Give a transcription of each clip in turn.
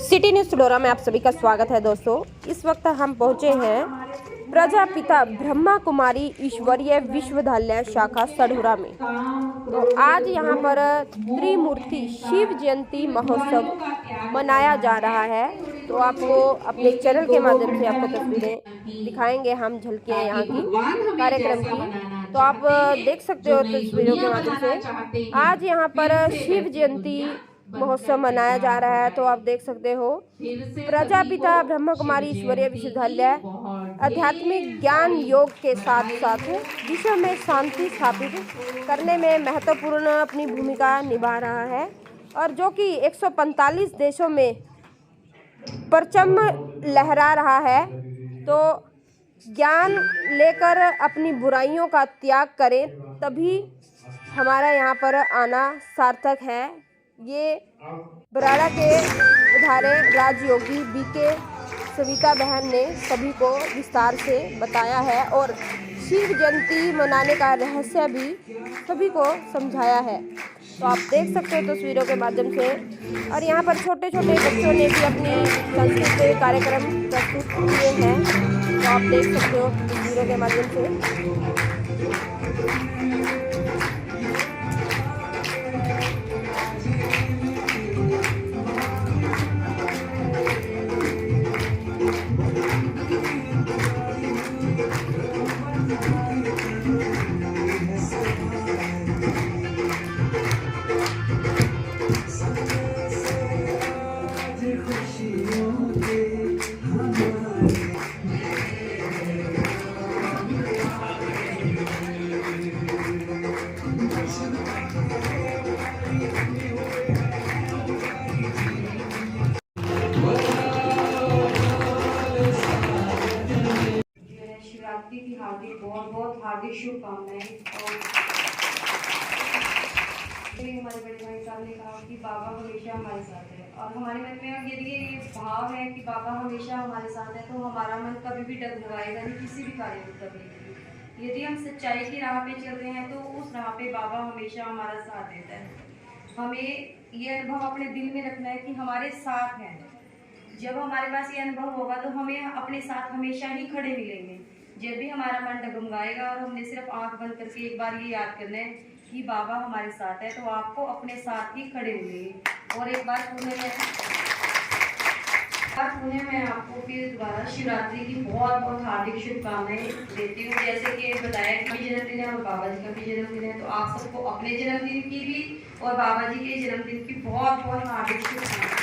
City news सुडोरा में आप सभी का स्वागत है दोस्तों। इस वक्त हम पहुंचे हैं प्रजापिता ब्रह्मा कुमारी ईश्वरीय विश्वविद्यालय शाखा सढौरा में। तो आज यहां पर त्रिमूर्ति शिव जयंती महोत्सव मनाया जा रहा है। तो आपको अपने चैनल के माध्यम से आपको तस्वीरें दिखाएंगे, हम झलकियां यहाँ की कार्यक्रम की। तो आप देख सकते हो तस्वीरों के माध्यम से आज यहाँ पर शिव जयंती महोत्सव मनाया जा रहा है। तो आप देख सकते हो प्रजापिता ब्रह्मा कुमारी ईश्वरीय विश्वविद्यालय आध्यात्मिक ज्ञान योग के साथ साथ विश्व में शांति स्थापित करने में महत्वपूर्ण अपनी भूमिका निभा रहा है, और जो कि 145 देशों में परचम लहरा रहा है। तो ज्ञान लेकर अपनी बुराइयों का त्याग करें, तभी हमारा यहाँ पर आना सार्थक है। ये बराड़ा के उधारे राजयोगी बीके सविता बहन ने सभी को विस्तार से बताया है, और शिव जयंती मनाने का रहस्य भी सभी को समझाया है। तो आप देख सकते हो तस्वीरों के माध्यम से। और यहाँ पर छोटे छोटे बच्चों ने भी अपनी सांस्कृतिक कार्यक्रम प्रस्तुत किए हैं। तो आप देख सकते हो तस्वीरों के माध्यम से। शिवरात्रि की बहुत हार्दिक शुभकामनाएं। और हमारे बड़े भाई साहब ने कहा कि बाबा हमेशा हमारे साथ है, और हमारे मन में यदि ये भाव है कि बाबा हमेशा हमारे साथ है, तो हमारा मन कभी भी डगमगाएगा नहीं किसी भी कार्य को करने के लिए। यदि हम सच्चाई की राह पे चल रहे हैं तो उस राह पे बाबा हमेशा हमारा साथ देता है। हमें ये अनुभव अपने दिल में रखना है कि हमारे साथ है। जब हमारे पास ये अनुभव होगा तो हमें अपने साथ हमेशा ही खड़े मिलेंगे। जब भी हमारा मन डगमगाएगा और हमने सिर्फ आंख बंद करके एक बार ये याद करना है कि बाबा हमारे साथ है, तो आपको अपने साथ ही खड़े मिलेंगे। और एक बार पुणे में आपको फिर दोबारा शिवरात्रि की बहुत हार्दिक शुभकामनाएं देती हूँ। जैसे कि बताया कि जन्मदिन है और बाबा जी का भी जन्मदिन है, तो आप सबको अपने जन्मदिन की भी और बाबा जी के जन्मदिन की बहुत हार्दिक शुभकामनाएं।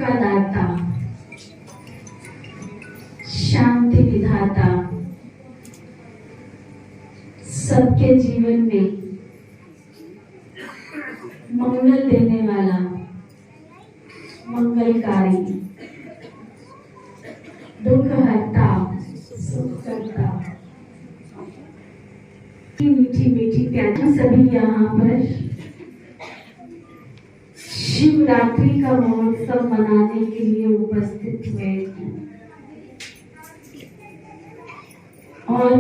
का दाता, शांति विधाता, सबके जीवन में मंगल देने वाला, मंगलकारी, दुख हरता, सुख करता, मीठी मीठी प्यारी सभी यहाँ पर शिवरात्रि का महोत्सव मनाने के लिए उपस्थित हुए हैं। और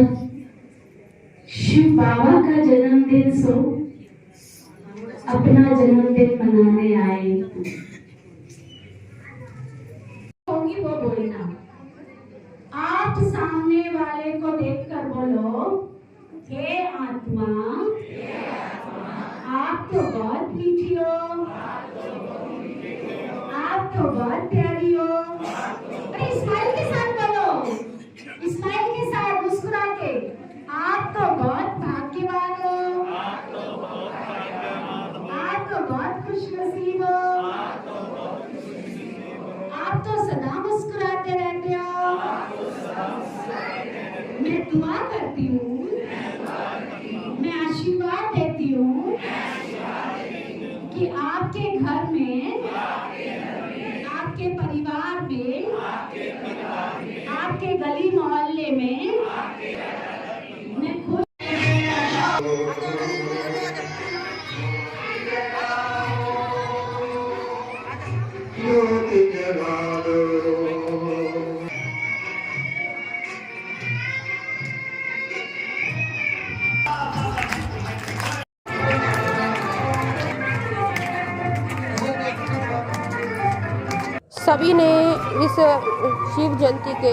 शिव बाबा का जन्मदिन सो अपना जन्मदिन मनाने आए होंगी वो बोलना। आप सामने वाले को देखकर बोलो, हे आत्मा, आप तो बहुत मीठी हो, आप तो बहुत प्यारी हो। अरे स्माइल के साथ बोलो, स्माइल के साथ मुस्कुरा के, आप तो बहुत भाग्यवान हो, आप तो बहुत खुशनसीब हो, आप तो सदा मुस्कुराते रहते हो। मैं दुआ करती हूँ, मैं आशीर्वाद देती हूँ कि आपके घर में, आपके परिवार में, आपके गली मोहल्ले में मैं खुश सभी ने इस शिव जयंती के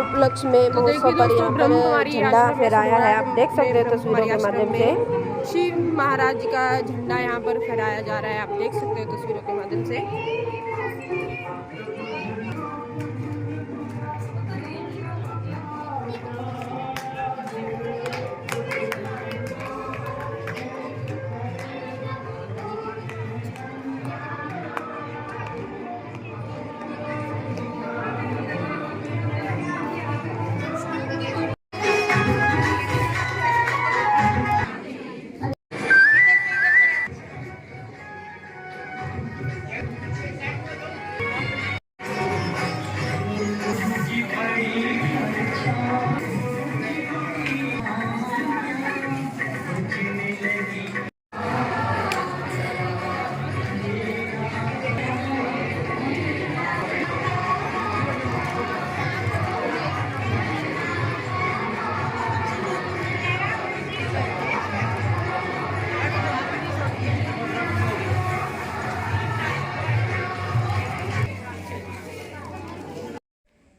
उपलक्ष्य में महोत्सव पर यहाँ पर झंडा फहराया है। आप देख सकते हैं तस्वीरों के माध्यम से शिव महाराज का झंडा यहाँ पर फहराया जा रहा है। आप देख सकते हो तस्वीरों के माध्यम से।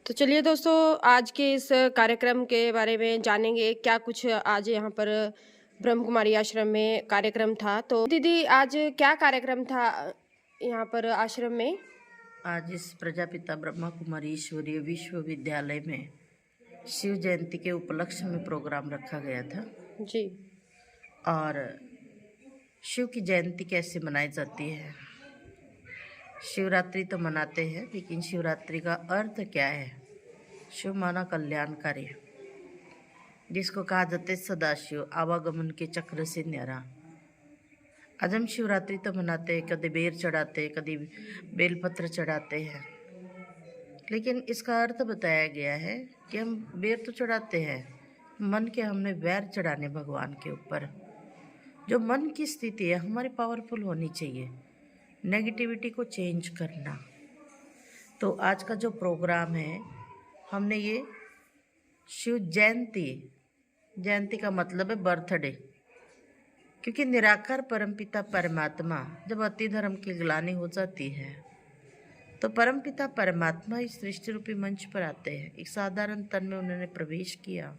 तो चलिए दोस्तों, आज के इस कार्यक्रम के बारे में जानेंगे क्या कुछ आज यहाँ पर ब्रह्म कुमारी आश्रम में कार्यक्रम था। तो दीदी, आज क्या कार्यक्रम था यहाँ पर आश्रम में? आज इस प्रजापिता ब्रह्मा कुमारी ईश्वरीय विश्वविद्यालय में शिव जयंती के उपलक्ष्य में प्रोग्राम रखा गया था जी। और शिव की जयंती कैसे मनाई जाती है? शिवरात्रि तो मनाते हैं, लेकिन शिवरात्रि का अर्थ क्या है? शिव माना कल्याणकारी, जिसको कहा जाता है सदाशिव, आवागमन के चक्र से न्यारा। आज हम शिवरात्रि तो मनाते हैं, कभी बेर चढ़ाते हैं, कभी बेलपत्र चढ़ाते हैं, लेकिन इसका अर्थ बताया गया है कि हम बेर तो चढ़ाते हैं, मन के हमने वैर चढ़ाने भगवान के ऊपर। जो मन की स्थिति है हमारी पावरफुल होनी चाहिए, नेगेटिविटी को चेंज करना। तो आज का जो प्रोग्राम है, हमने ये शिव जयंती का मतलब है बर्थडे, क्योंकि निराकार परमपिता परमात्मा जब अति धर्म की ग्लानि हो जाती है तो परमपिता परमात्मा इस सृष्टि रूपी मंच पर आते हैं। एक साधारण तन में उन्होंने प्रवेश किया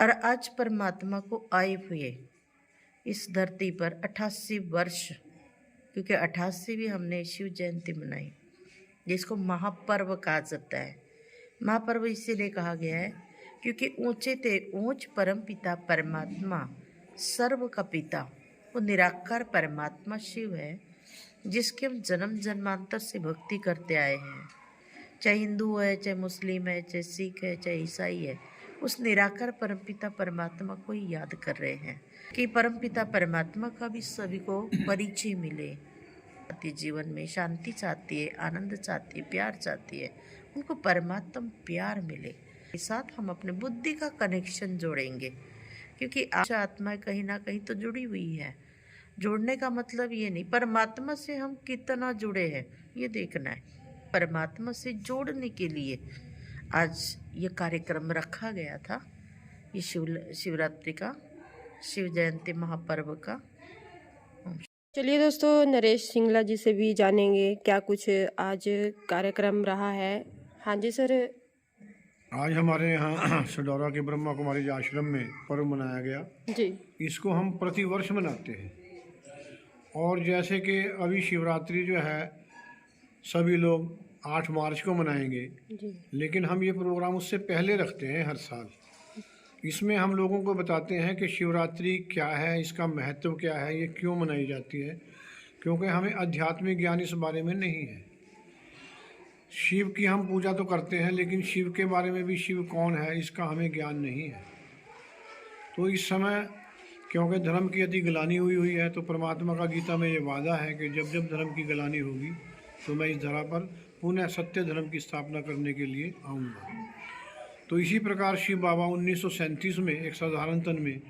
और आज परमात्मा को आए हुए इस धरती पर 88 वर्ष, क्योंकि 88वीं हमने शिव जयंती मनाई, जिसको महापर्व कहा जाता है। महापर्व इसीलिए कहा गया है क्योंकि ऊंचे ते ऊंच परम पिता परमात्मा सर्व का पिता, वो निराकार परमात्मा शिव है, जिसके हम जन्म जन्मांतर से भक्ति करते आए हैं। चाहे हिंदू है, चाहे मुस्लिम है, चाहे सिख है, चाहे ईसाई है, उस निराकार परमपिता परमात्मा को ही याद कर रहे हैं कि परमपिता परमात्मा का भी सभी को परिचय मिले। जीवन में शांति चाहती है, आनंद चाहती है, प्यार चाहती है, उनको परमात्मा प्यार मिले। के साथ हम अपने बुद्धि का कनेक्शन जोड़ेंगे, क्योंकि आत्मा कहीं ना कहीं तो जुड़ी हुई है। जोड़ने का मतलब ये नहीं, परमात्मा से हम कितना जुड़े हैं ये देखना है। परमात्मा से जोड़ने के लिए आज ये कार्यक्रम रखा गया था, ये शिवरात्रि का, शिव जयंती महापर्व का। चलिए दोस्तों, नरेश सिंगला जी से भी जानेंगे क्या कुछ आज कार्यक्रम रहा है। हाँ जी सर। आज हमारे यहाँ सडौरा के ब्रह्मा कुमारी आश्रम में पर्व मनाया गया जी। इसको हम प्रतिवर्ष मनाते हैं, और जैसे कि अभी शिवरात्रि जो है सभी लोग 8 मार्च को मनाएंगे जी, लेकिन हम ये प्रोग्राम उससे पहले रखते हैं हर साल। इसमें हम लोगों को बताते हैं कि शिवरात्रि क्या है, इसका महत्व क्या है, ये क्यों मनाई जाती है, क्योंकि हमें आध्यात्मिक ज्ञान इस बारे में नहीं है। शिव की हम पूजा तो करते हैं, लेकिन शिव के बारे में भी, शिव कौन है, इसका हमें ज्ञान नहीं है। तो इस समय क्योंकि धर्म की अति ग्लानि हुई है, तो परमात्मा का गीता में ये वादा है कि जब जब धर्म की ग्लानि होगी तो मैं इस धरा पर पुनः सत्य धर्म की स्थापना करने के लिए आऊँगा। तो इसी प्रकार शिव बाबा 1937 में एक साधारण तन में,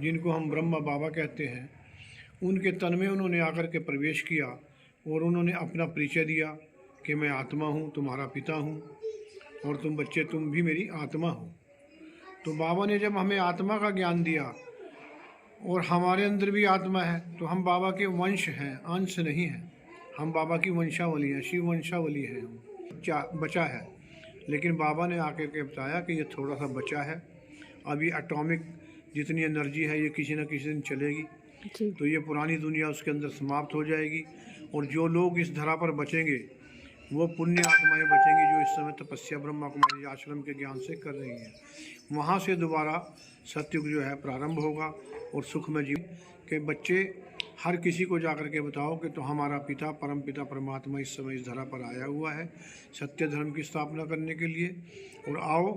जिनको हम ब्रह्मा बाबा कहते हैं, उनके तन में उन्होंने आकर के प्रवेश किया और उन्होंने अपना परिचय दिया कि मैं आत्मा हूँ, तुम्हारा पिता हूँ, और तुम बच्चे, तुम भी मेरी आत्मा हो। तो बाबा ने जब हमें आत्मा का ज्ञान दिया और हमारे अंदर भी आत्मा है, तो हम बाबा के वंश हैं, अंश नहीं हैं। हम बाबा की वंशावली हैं, शिव वंशावली है। हम बचा है, लेकिन बाबा ने आकर के बताया कि ये थोड़ा सा बचा है। अब ये एटॉमिक जितनी एनर्जी है ये किसी न किसी दिन चलेगी, जी। तो ये पुरानी दुनिया उसके अंदर समाप्त हो जाएगी। और जो लोग इस धरा पर बचेंगे वो पुण्य आत्माएं बचेंगी जो इस समय तपस्या ब्रह्मा कुमारी आश्रम के ज्ञान से कर रही हैं। वहाँ से दोबारा सतयुग जो है प्रारंभ होगा और सुख में जीवन के बच्चे हर किसी को जाकर के बताओ कि तो हमारा पिता परम पिता परमात्मा इस समय इस धरा पर आया हुआ है सत्य धर्म की स्थापना करने के लिए। और आओ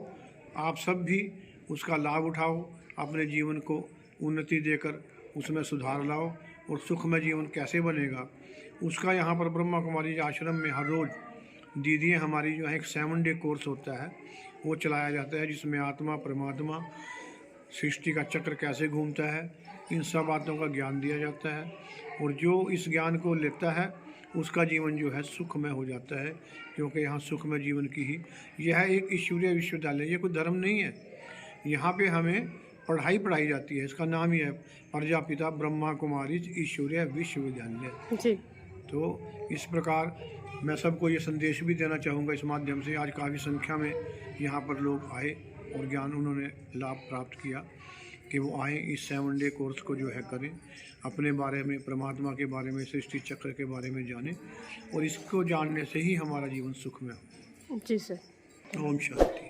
आप सब भी उसका लाभ उठाओ, अपने जीवन को उन्नति देकर उसमें सुधार लाओ। और सुखमय जीवन कैसे बनेगा उसका यहाँ पर ब्रह्मा कुमारी आश्रम में हर रोज़ दीदियाँ हमारी जो है एक 7 डे कोर्स होता है वो चलाया जाता है, जिसमें आत्मा परमात्मा सृष्टि का चक्र कैसे घूमता है इन सब बातों का ज्ञान दिया जाता है। और जो इस ज्ञान को लेता है उसका जीवन जो है सुखमय हो जाता है, क्योंकि यहाँ सुखमय जीवन की ही यह एक ईश्वरीय विश्वविद्यालय, ये कोई धर्म नहीं है। यहाँ पे हमें पढ़ाई जाती है, इसका नाम ही है प्रजापिता ब्रह्मा कुमारी ईश्वरीय विश्वविद्यालय। जी। तो इस प्रकार मैं सबको ये संदेश भी देना चाहूँगा इस माध्यम से। आज काफ़ी संख्या में यहाँ पर लोग आए और ज्ञान उन्होंने लाभ प्राप्त किया कि वो आए इस 7 डे कोर्स को जो है करें, अपने बारे में परमात्मा के बारे में सृष्टि चक्र के बारे में जानें। और इसको जानने से ही हमारा जीवन सुखमय हो। जी सर। ओम शांति।